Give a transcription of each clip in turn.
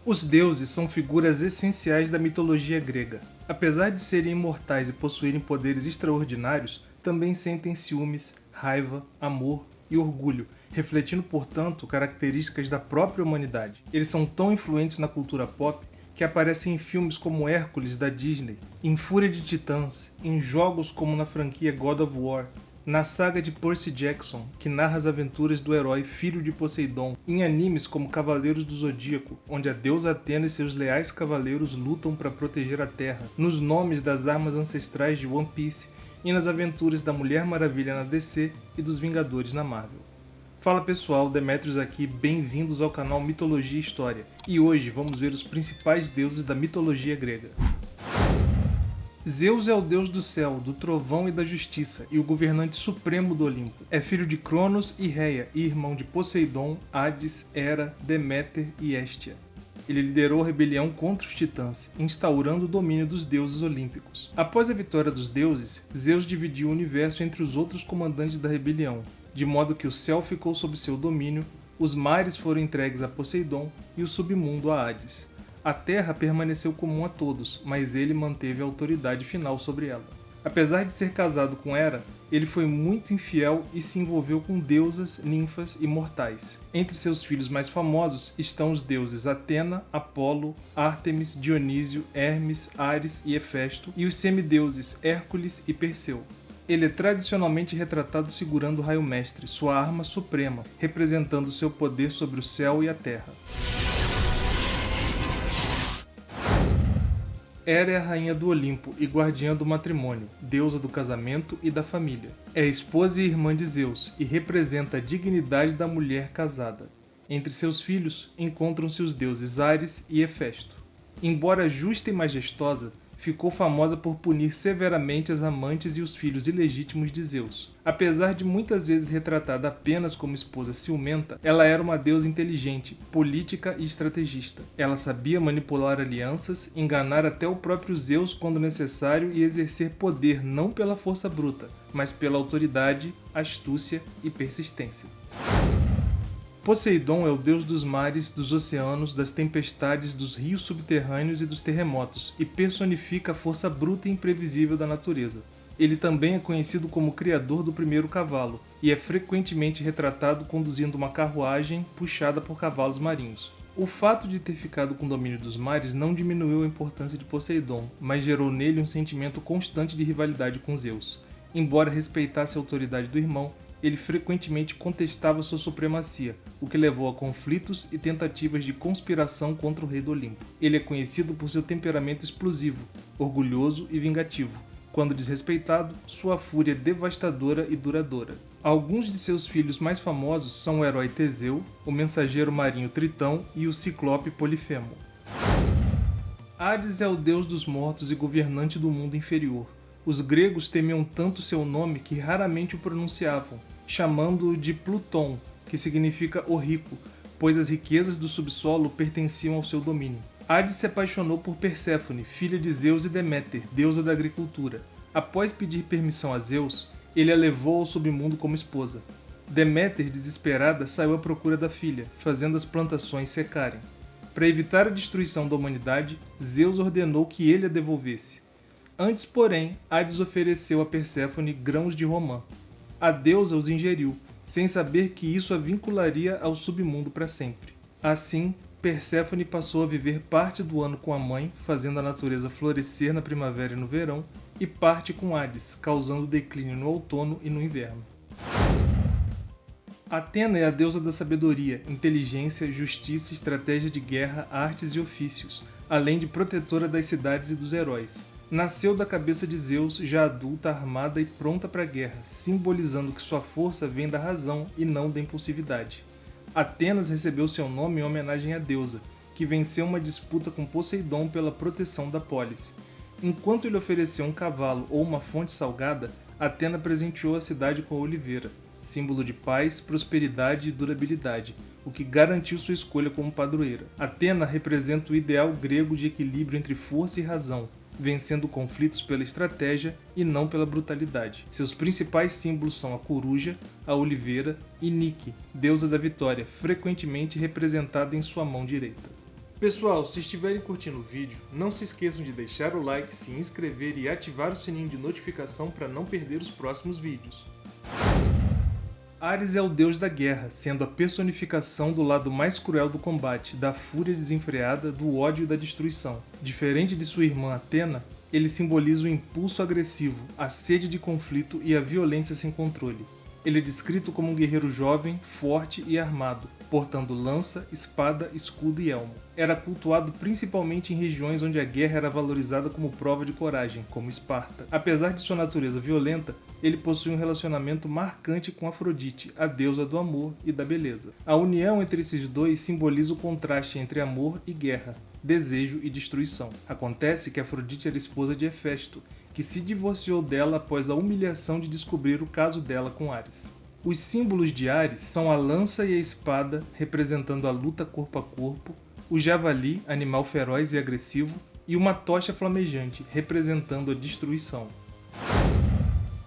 Os deuses são figuras essenciais da mitologia grega. Apesar de serem imortais e possuírem poderes extraordinários, também sentem ciúmes, raiva, amor e orgulho, refletindo, portanto, características da própria humanidade. Eles são tão influentes na cultura pop que aparecem em filmes como Hércules da Disney, em Fúria de Titãs, em jogos como na franquia God of War, na saga de Percy Jackson, que narra as aventuras do herói filho de Poseidon, em animes como Cavaleiros do Zodíaco, onde a deusa Atena e seus leais cavaleiros lutam para proteger a Terra, nos nomes das armas ancestrais de One Piece e nas aventuras da Mulher Maravilha na DC e dos Vingadores na Marvel. Fala pessoal, Demetrius aqui, bem-vindos ao canal Mitologia e História, e hoje vamos ver os principais deuses da mitologia grega. Zeus é o deus do céu, do trovão e da justiça, e o governante supremo do Olimpo. É filho de Cronos e Reia, e irmão de Poseidon, Hades, Hera, Deméter e Hestia. Ele liderou a rebelião contra os titãs, instaurando o domínio dos deuses olímpicos. Após a vitória dos deuses, Zeus dividiu o universo entre os outros comandantes da rebelião, de modo que o céu ficou sob seu domínio, os mares foram entregues a Poseidon e o submundo a Hades. A terra permaneceu comum a todos, mas ele manteve a autoridade final sobre ela. Apesar de ser casado com Hera, ele foi muito infiel e se envolveu com deusas, ninfas e mortais. Entre seus filhos mais famosos estão os deuses Atena, Apolo, Ártemis, Dionísio, Hermes, Ares e Hefesto, e os semideuses Hércules e Perseu. Ele é tradicionalmente retratado segurando o raio mestre, sua arma suprema, representando seu poder sobre o céu e a terra. Hera é a rainha do Olimpo e guardiã do matrimônio, deusa do casamento e da família. É esposa e irmã de Zeus e representa a dignidade da mulher casada. Entre seus filhos encontram-se os deuses Ares e Hefesto. Embora justa e majestosa, ficou famosa por punir severamente as amantes e os filhos ilegítimos de Zeus. Apesar de muitas vezes retratada apenas como esposa ciumenta, ela era uma deusa inteligente, política e estrategista. Ela sabia manipular alianças, enganar até o próprio Zeus quando necessário e exercer poder não pela força bruta, mas pela autoridade, astúcia e persistência. Poseidon é o deus dos mares, dos oceanos, das tempestades, dos rios subterrâneos e dos terremotos, e personifica a força bruta e imprevisível da natureza. Ele também é conhecido como criador do primeiro cavalo, e é frequentemente retratado conduzindo uma carruagem puxada por cavalos marinhos. O fato de ter ficado com o domínio dos mares não diminuiu a importância de Poseidon, mas gerou nele um sentimento constante de rivalidade com Zeus. Embora respeitasse a autoridade do irmão, ele frequentemente contestava sua supremacia, o que levou a conflitos e tentativas de conspiração contra o rei do Olimpo. Ele é conhecido por seu temperamento explosivo, orgulhoso e vingativo. Quando desrespeitado, sua fúria é devastadora e duradoura. Alguns de seus filhos mais famosos são o herói Teseu, o mensageiro marinho Tritão e o ciclope Polifemo. Hades é o deus dos mortos e governante do mundo inferior. Os gregos temiam tanto seu nome que raramente o pronunciavam, chamando-o de Pluton, que significa o rico, pois as riquezas do subsolo pertenciam ao seu domínio. Hades se apaixonou por Perséfone, filha de Zeus e Deméter, deusa da agricultura. Após pedir permissão a Zeus, ele a levou ao submundo como esposa. Deméter, desesperada, saiu à procura da filha, fazendo as plantações secarem. Para evitar a destruição da humanidade, Zeus ordenou que ele a devolvesse. Antes, porém, Hades ofereceu a Perséfone grãos de romã. A deusa os ingeriu, sem saber que isso a vincularia ao submundo para sempre. Assim, Perséfone passou a viver parte do ano com a mãe, fazendo a natureza florescer na primavera e no verão, e parte com Hades, causando declínio no outono e no inverno. Atena é a deusa da sabedoria, inteligência, justiça, estratégia de guerra, artes e ofícios, além de protetora das cidades e dos heróis. Nasceu da cabeça de Zeus, já adulta, armada e pronta para a guerra, simbolizando que sua força vem da razão e não da impulsividade. Atenas recebeu seu nome em homenagem à deusa, que venceu uma disputa com Poseidon pela proteção da polis. Enquanto ele ofereceu um cavalo ou uma fonte salgada, Atena presenteou a cidade com a oliveira, símbolo de paz, prosperidade e durabilidade, o que garantiu sua escolha como padroeira. Atena representa o ideal grego de equilíbrio entre força e razão, vencendo conflitos pela estratégia e não pela brutalidade. Seus principais símbolos são a coruja, a oliveira e Nike, deusa da vitória, frequentemente representada em sua mão direita. Pessoal, se estiverem curtindo o vídeo, não se esqueçam de deixar o like, se inscrever e ativar o sininho de notificação para não perder os próximos vídeos. Ares é o deus da guerra, sendo a personificação do lado mais cruel do combate, da fúria desenfreada, do ódio e da destruição. Diferente de sua irmã Atena, ele simboliza o impulso agressivo, a sede de conflito e a violência sem controle. Ele é descrito como um guerreiro jovem, forte e armado, portando lança, espada, escudo e elmo. Era cultuado principalmente em regiões onde a guerra era valorizada como prova de coragem, como Esparta. Apesar de sua natureza violenta, ele possui um relacionamento marcante com Afrodite, a deusa do amor e da beleza. A união entre esses dois simboliza o contraste entre amor e guerra, desejo e destruição. Acontece que Afrodite era esposa de Hefesto, que se divorciou dela após a humilhação de descobrir o caso dela com Ares. Os símbolos de Ares são a lança e a espada, representando a luta corpo a corpo, o javali, animal feroz e agressivo, e uma tocha flamejante, representando a destruição.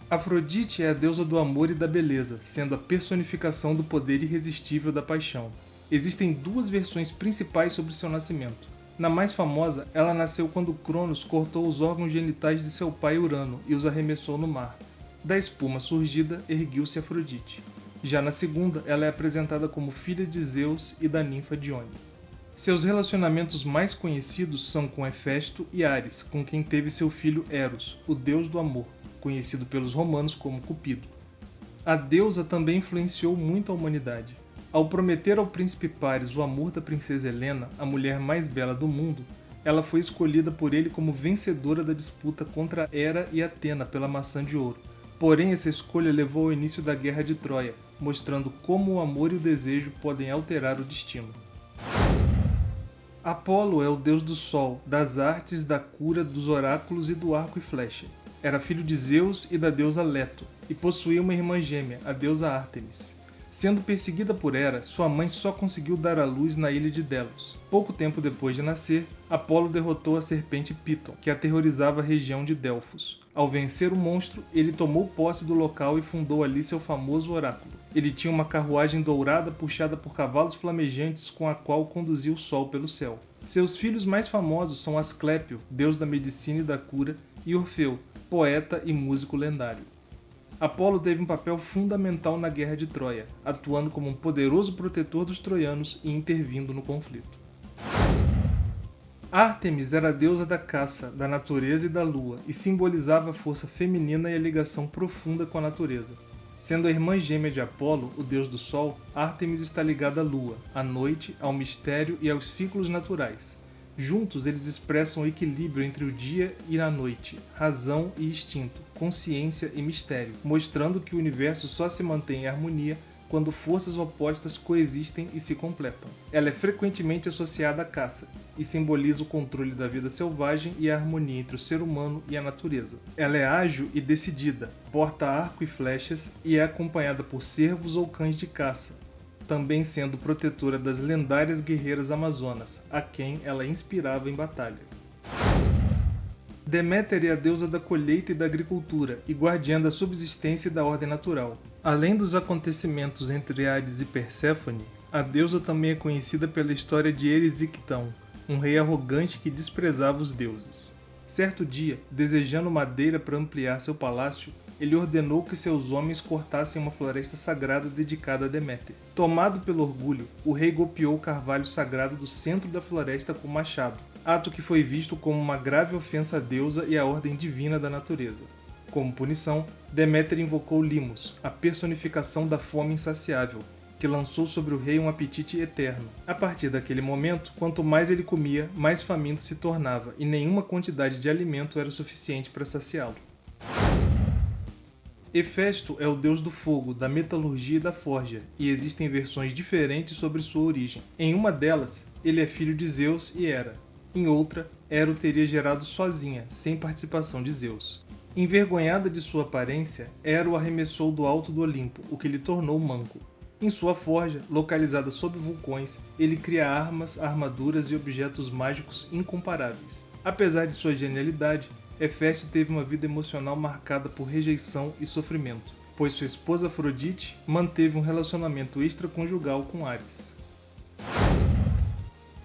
Afrodite é a deusa do amor e da beleza, sendo a personificação do poder irresistível da paixão. Existem duas versões principais sobre seu nascimento. Na mais famosa, ela nasceu quando Cronos cortou os órgãos genitais de seu pai Urano e os arremessou no mar. Da espuma surgida, erguiu-se Afrodite. Já na segunda, ela é apresentada como filha de Zeus e da ninfa Dione. Seus relacionamentos mais conhecidos são com Hefesto e Ares, com quem teve seu filho Eros, o deus do amor, conhecido pelos romanos como Cupido. A deusa também influenciou muito a humanidade. Ao prometer ao príncipe Paris o amor da princesa Helena, a mulher mais bela do mundo, ela foi escolhida por ele como vencedora da disputa contra Hera e Atena pela maçã de ouro. Porém, essa escolha levou ao início da Guerra de Troia, mostrando como o amor e o desejo podem alterar o destino. Apolo é o deus do sol, das artes, da cura, dos oráculos e do arco e flecha. Era filho de Zeus e da deusa Leto, e possuía uma irmã gêmea, a deusa Ártemis. Sendo perseguida por Hera, sua mãe só conseguiu dar à luz na ilha de Delos. Pouco tempo depois de nascer, Apolo derrotou a serpente Piton, que aterrorizava a região de Delfos. Ao vencer o monstro, ele tomou posse do local e fundou ali seu famoso oráculo. Ele tinha uma carruagem dourada puxada por cavalos flamejantes com a qual conduzia o sol pelo céu. Seus filhos mais famosos são Asclépio, deus da medicina e da cura, e Orfeu, poeta e músico lendário. Apolo teve um papel fundamental na Guerra de Troia, atuando como um poderoso protetor dos troianos e intervindo no conflito. Ártemis era a deusa da caça, da natureza e da lua, e simbolizava a força feminina e a ligação profunda com a natureza. Sendo a irmã gêmea de Apolo, o deus do sol, Ártemis está ligada à lua, à noite, ao mistério e aos ciclos naturais. Juntos, eles expressam o equilíbrio entre o dia e a noite, razão e instinto, consciência e mistério, mostrando que o universo só se mantém em harmonia quando forças opostas coexistem e se completam. Ela é frequentemente associada à caça e simboliza o controle da vida selvagem e a harmonia entre o ser humano e a natureza. Ela é ágil e decidida, porta arco e flechas e é acompanhada por cervos ou cães de caça, também sendo protetora das lendárias guerreiras amazonas, a quem ela inspirava em batalha. Deméter é a deusa da colheita e da agricultura, e guardiã da subsistência e da ordem natural. Além dos acontecimentos entre Hades e Perséfone, a deusa também é conhecida pela história de Erisictão, um rei arrogante que desprezava os deuses. Certo dia, desejando madeira para ampliar seu palácio, ele ordenou que seus homens cortassem uma floresta sagrada dedicada a Deméter. Tomado pelo orgulho, o rei golpeou o carvalho sagrado do centro da floresta com o machado, ato que foi visto como uma grave ofensa à deusa e à ordem divina da natureza. Como punição, Deméter invocou Limos, a personificação da fome insaciável, que lançou sobre o rei um apetite eterno. A partir daquele momento, quanto mais ele comia, mais faminto se tornava, e nenhuma quantidade de alimento era suficiente para saciá-lo. Hefesto é o deus do fogo, da metalurgia e da forja, e existem versões diferentes sobre sua origem. Em uma delas, ele é filho de Zeus e Hera. Em outra, Hera o teria gerado sozinha, sem participação de Zeus. Envergonhada de sua aparência, Hera o arremessou do alto do Olimpo, o que lhe tornou manco. Em sua forja, localizada sob vulcões, ele cria armas, armaduras e objetos mágicos incomparáveis. Apesar de sua genialidade, Hefesto teve uma vida emocional marcada por rejeição e sofrimento, pois sua esposa Afrodite manteve um relacionamento extraconjugal com Ares.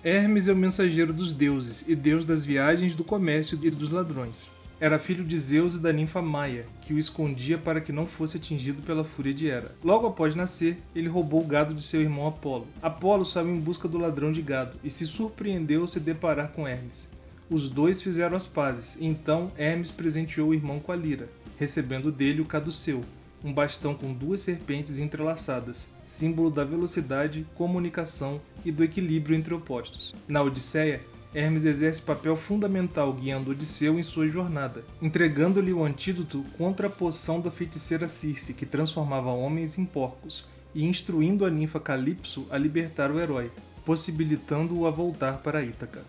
Hermes é o mensageiro dos deuses e deus das viagens, do comércio e dos ladrões. Era filho de Zeus e da ninfa Maia, que o escondia para que não fosse atingido pela fúria de Hera. Logo após nascer, ele roubou o gado de seu irmão Apolo. Apolo saiu em busca do ladrão de gado e se surpreendeu ao se deparar com Hermes. Os dois fizeram as pazes, e então Hermes presenteou o irmão com a lira, recebendo dele o caduceu, um bastão com 2 serpentes entrelaçadas, símbolo da velocidade, comunicação e do equilíbrio entre opostos. Na Odisseia, Hermes exerce papel fundamental guiando Odisseu em sua jornada, entregando-lhe o antídoto contra a poção da feiticeira Circe, que transformava homens em porcos, e instruindo a ninfa Calipso a libertar o herói, possibilitando-o a voltar para Ítaca.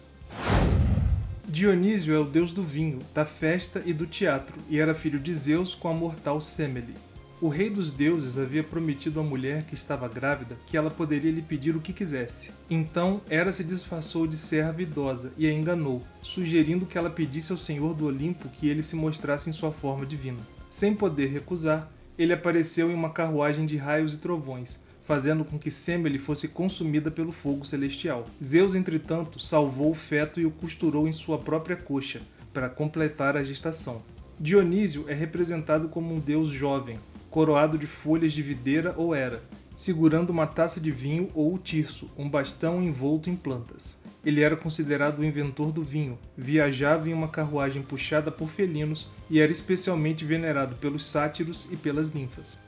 Dionísio é o deus do vinho, da festa e do teatro, e era filho de Zeus com a mortal Semele. O rei dos deuses havia prometido à mulher que estava grávida que ela poderia lhe pedir o que quisesse. Então Hera se disfarçou de serva idosa e a enganou, sugerindo que ela pedisse ao Senhor do Olimpo que ele se mostrasse em sua forma divina. Sem poder recusar, ele apareceu em uma carruagem de raios e trovões, fazendo com que Semele fosse consumida pelo fogo celestial. Zeus, entretanto, salvou o feto e o costurou em sua própria coxa, para completar a gestação. Dionísio é representado como um deus jovem, coroado de folhas de videira ou era, segurando uma taça de vinho ou o tirso, um bastão envolto em plantas. Ele era considerado o inventor do vinho, viajava em uma carruagem puxada por felinos e era especialmente venerado pelos sátiros e pelas ninfas.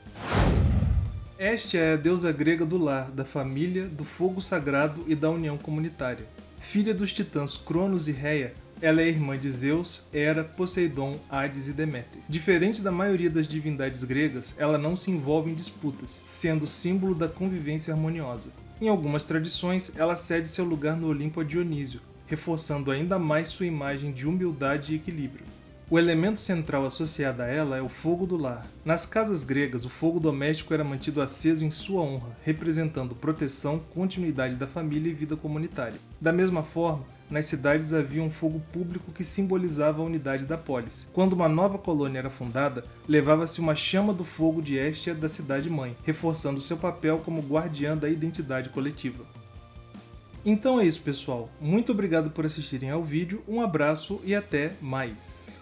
Hestia é a deusa grega do lar, da família, do fogo sagrado e da união comunitária. Filha dos titãs Cronos e Reia, ela é irmã de Zeus, Hera, Poseidon, Hades e Deméter. Diferente da maioria das divindades gregas, ela não se envolve em disputas, sendo símbolo da convivência harmoniosa. Em algumas tradições, ela cede seu lugar no Olimpo a Dionísio, reforçando ainda mais sua imagem de humildade e equilíbrio. O elemento central associado a ela é o fogo do lar. Nas casas gregas, o fogo doméstico era mantido aceso em sua honra, representando proteção, continuidade da família e vida comunitária. Da mesma forma, nas cidades havia um fogo público que simbolizava a unidade da polis. Quando uma nova colônia era fundada, levava-se uma chama do fogo de Hestia da cidade-mãe, reforçando seu papel como guardiã da identidade coletiva. Então é isso, pessoal. Muito obrigado por assistirem ao vídeo, um abraço e até mais!